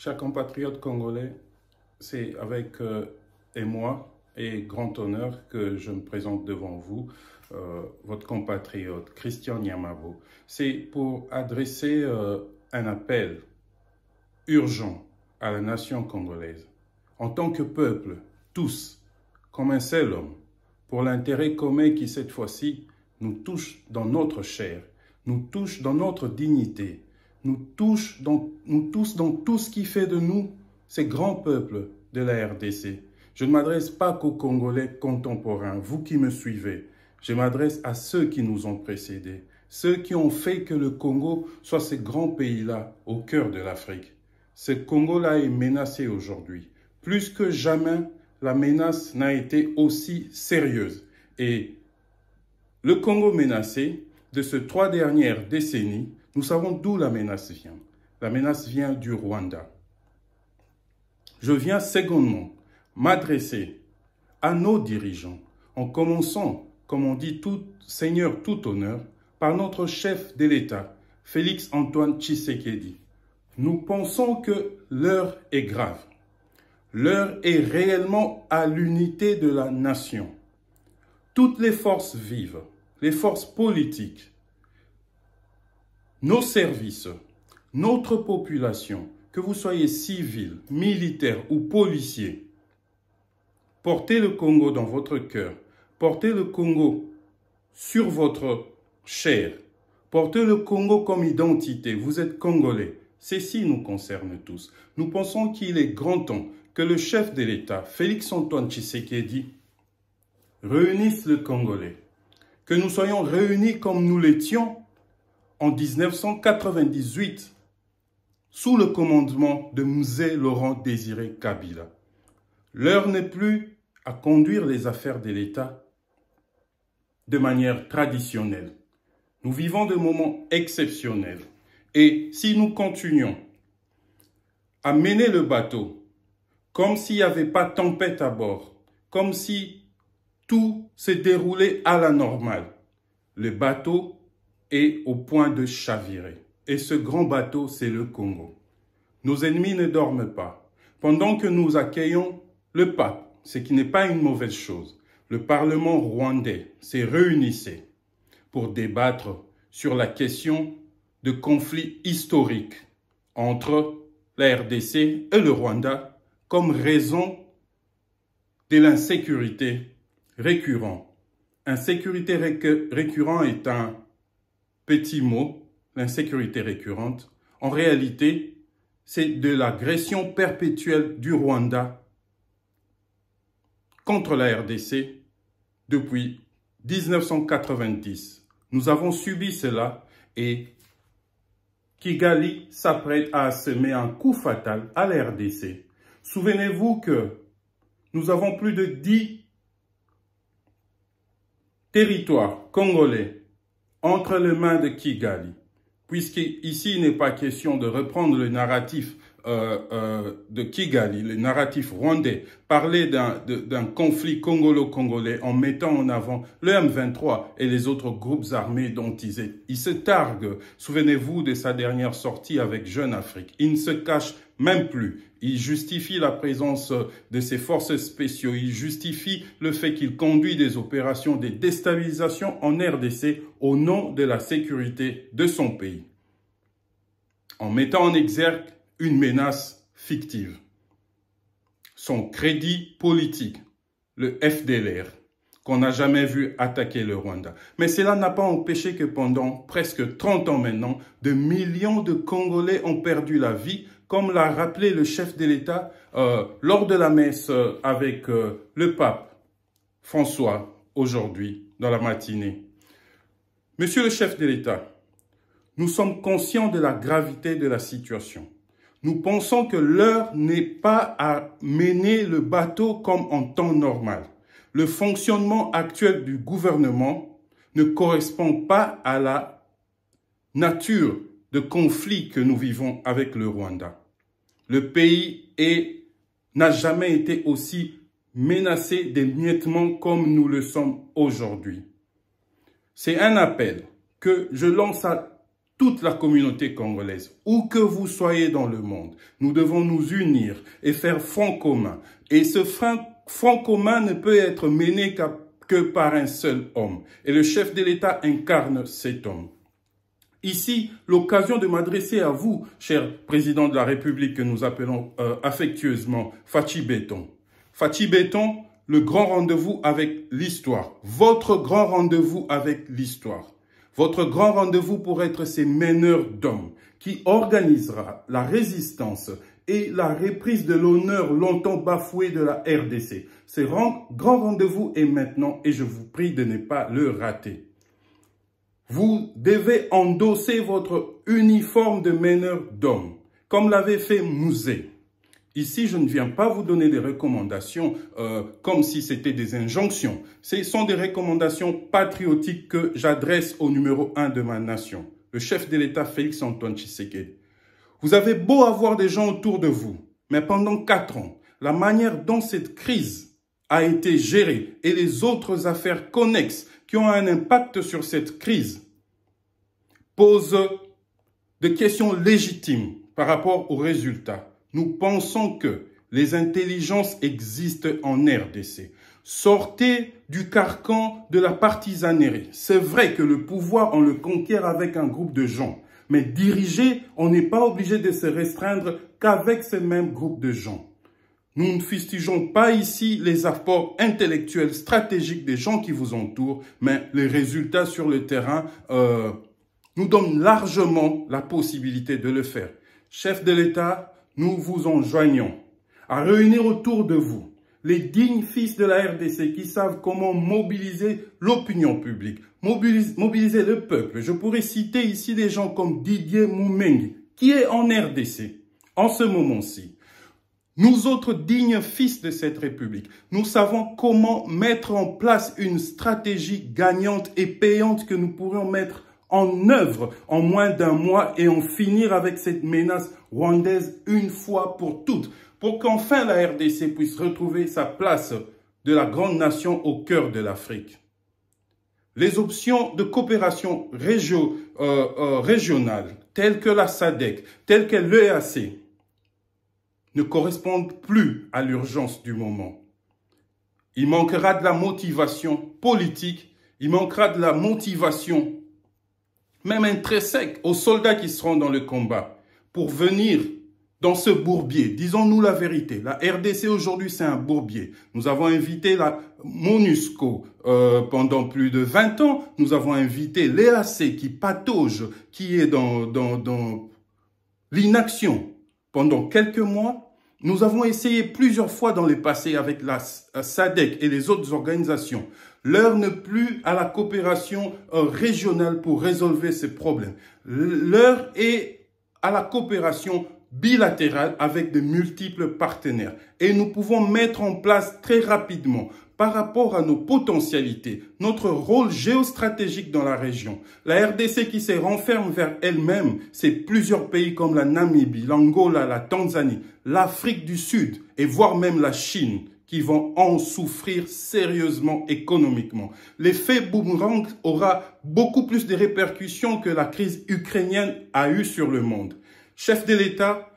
Chers compatriotes congolais, c'est avec émoi et grand honneur que je me présente devant vous, votre compatriote Christian Nyamabo. C'est pour adresser un appel urgent à la nation congolaise. En tant que peuple, tous, comme un seul homme, pour l'intérêt commun qui cette fois-ci nous touche dans notre chair, nous touche dans notre dignité, nous tous dans tout ce qui fait de nous ces grands peuples de la RDC. Je ne m'adresse pas qu'aux Congolais contemporains, vous qui me suivez. Je m'adresse à ceux qui nous ont précédés, ceux qui ont fait que le Congo soit ce grand pays-là au cœur de l'Afrique. Ce Congo-là est menacé aujourd'hui. Plus que jamais, la menace n'a été aussi sérieuse. Et le Congo menacé, de ces 3 dernières décennies, nous savons d'où la menace vient. La menace vient du Rwanda. Je viens secondement m'adresser à nos dirigeants, en commençant, comme on dit, tout seigneur, tout honneur, par notre chef de l'État, Félix Antoine Tshisekedi. Nous pensons que l'heure est grave. L'heure est réellement à l'unité de la nation. Toutes les forces vives, les forces politiques, nos services, notre population, que vous soyez civil, militaire ou policier, portez le Congo dans votre cœur, portez le Congo sur votre chair, portez le Congo comme identité, vous êtes Congolais. Ceci nous concerne tous. Nous pensons qu'il est grand temps que le chef de l'État, Félix Antoine Tshisekedi, réunisse le Congolais, que nous soyons réunis comme nous l'étions en 1998, sous le commandement de Mzee Laurent Désiré Kabila. L'heure n'est plus à conduire les affaires de l'État de manière traditionnelle. Nous vivons des moments exceptionnels. Et si nous continuons à mener le bateau comme s'il n'y avait pas de tempête à bord, comme si tout se déroulait à la normale, le bateau est au point de chavirer. Et ce grand bateau, c'est le Congo. Nos ennemis ne dorment pas. Pendant que nous accueillons le pape, ce qui n'est pas une mauvaise chose, le Parlement rwandais s'est réuni pour débattre sur la question de conflit historique entre la RDC et le Rwanda comme raison de l'insécurité récurrente. Insécurité récurrente est un petit mot, l'insécurité récurrente. En réalité, c'est de l'agression perpétuelle du Rwanda contre la RDC depuis 1990. Nous avons subi cela et Kigali s'apprête à semer un coup fatal à la RDC. Souvenez-vous que nous avons plus de 10 territoires congolais entre les mains de Kigali, puisqu'ici il n'est pas question de reprendre le narratif de Kigali, le narratif rwandais, parler d'un conflit congolo-congolais en mettant en avant le M23 et les autres groupes armés dont il se targue. Souvenez-vous de sa dernière sortie avec Jeune Afrique. Il ne se cache même plus. Il justifie la présence de ses forces spéciaux. Il justifie le fait qu'il conduit des opérations de déstabilisation en RDC au nom de la sécurité de son pays, en mettant en exergue une menace fictive. Son crédit politique, le FDLR, qu'on n'a jamais vu attaquer le Rwanda. Mais cela n'a pas empêché que pendant presque 30 ans maintenant, de millions de Congolais ont perdu la vie, comme l'a rappelé le chef de l'État lors de la messe avec le pape François aujourd'hui, dans la matinée. Monsieur le chef de l'État, nous sommes conscients de la gravité de la situation. Nous pensons que l'heure n'est pas à mener le bateau comme en temps normal. Le fonctionnement actuel du gouvernement ne correspond pas à la nature de conflit que nous vivons avec le Rwanda. Le pays n'a jamais été aussi menacé d'émiettement comme nous le sommes aujourd'hui. C'est un appel que je lance à toute la communauté congolaise, où que vous soyez dans le monde, nous devons nous unir et faire front commun. Et ce front commun ne peut être mené que par un seul homme. Et le chef de l'État incarne cet homme. Ici, l'occasion de m'adresser à vous, cher président de la République que nous appelons affectueusement Fachi Beton. Fachi Beton, le grand rendez-vous avec l'histoire. Votre grand rendez-vous avec l'histoire. Votre grand rendez-vous pour être ces meneurs d'hommes qui organisera la résistance et la reprise de l'honneur longtemps bafoué de la RDC. Ce grand rendez-vous est maintenant et je vous prie de ne pas le rater. Vous devez endosser votre uniforme de meneur d'hommes, comme l'avait fait Mouzé. Ici, je ne viens pas vous donner des recommandations comme si c'était des injonctions. Ce sont des recommandations patriotiques que j'adresse au numéro 1 de ma nation, le chef de l'État Félix-Antoine Tshisekedi. Vous avez beau avoir des gens autour de vous, mais pendant 4 ans, la manière dont cette crise a été gérée et les autres affaires connexes qui ont un impact sur cette crise posent des questions légitimes par rapport aux résultats. Nous pensons que les intelligences existent en RDC. Sortez du carcan de la partisanerie. C'est vrai que le pouvoir, on le conquiert avec un groupe de gens. Mais diriger, on n'est pas obligé de se restreindre qu'avec ce même groupe de gens. Nous ne fustigeons pas ici les apports intellectuels, stratégiques des gens qui vous entourent, mais les résultats sur le terrain nous donnent largement la possibilité de le faire. Chef de l'État, nous vous enjoignons à réunir autour de vous les dignes fils de la RDC qui savent comment mobiliser l'opinion publique, mobiliser le peuple. Je pourrais citer ici des gens comme Didier Moumengi, qui est en RDC en ce moment-ci. Nous autres dignes fils de cette République, nous savons comment mettre en place une stratégie gagnante et payante que nous pourrions mettre en œuvre en moins d'un mois et en finir avec cette menace rwandaise une fois pour toutes, pour qu'enfin la RDC puisse retrouver sa place de la grande nation au cœur de l'Afrique. Les options de coopération régionale, telles que la SADC, telles que l'EAC, ne correspondent plus à l'urgence du moment. Il manquera de la motivation politique, il manquera de la motivation même intrinsèque aux soldats qui seront dans le combat pour venir dans ce bourbier. Disons-nous la vérité, la RDC aujourd'hui c'est un bourbier. Nous avons invité la MONUSCO pendant plus de 20 ans. Nous avons invité l'EAC qui patauge, qui est dans l'inaction pendant quelques mois. Nous avons essayé plusieurs fois dans le passé avec la SADC et les autres organisations. L'heure n'est plus à la coopération régionale pour résolver ces problèmes. L'heure est à la coopération bilatérale avec de multiples partenaires. Et nous pouvons mettre en place très rapidement, par rapport à nos potentialités, notre rôle géostratégique dans la région. La RDC qui se renferme vers elle-même, c'est plusieurs pays comme la Namibie, l'Angola, la Tanzanie, l'Afrique du Sud et voire même la Chine qui vont en souffrir sérieusement économiquement. L'effet boomerang aura beaucoup plus de répercussions que la crise ukrainienne a eu sur le monde. Chef de l'État,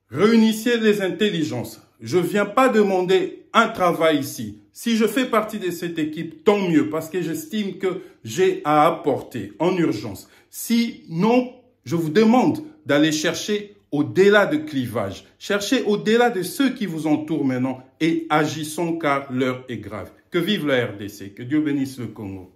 réunissez les intelligences. Je ne viens pas demander un travail ici. Si je fais partie de cette équipe, tant mieux, parce que j'estime que j'ai à apporter en urgence. Sinon, je vous demande d'aller chercher au-delà de clivage. Cherchez au-delà de ceux qui vous entourent maintenant et agissons car l'heure est grave. Que vive la RDC, que Dieu bénisse le Congo.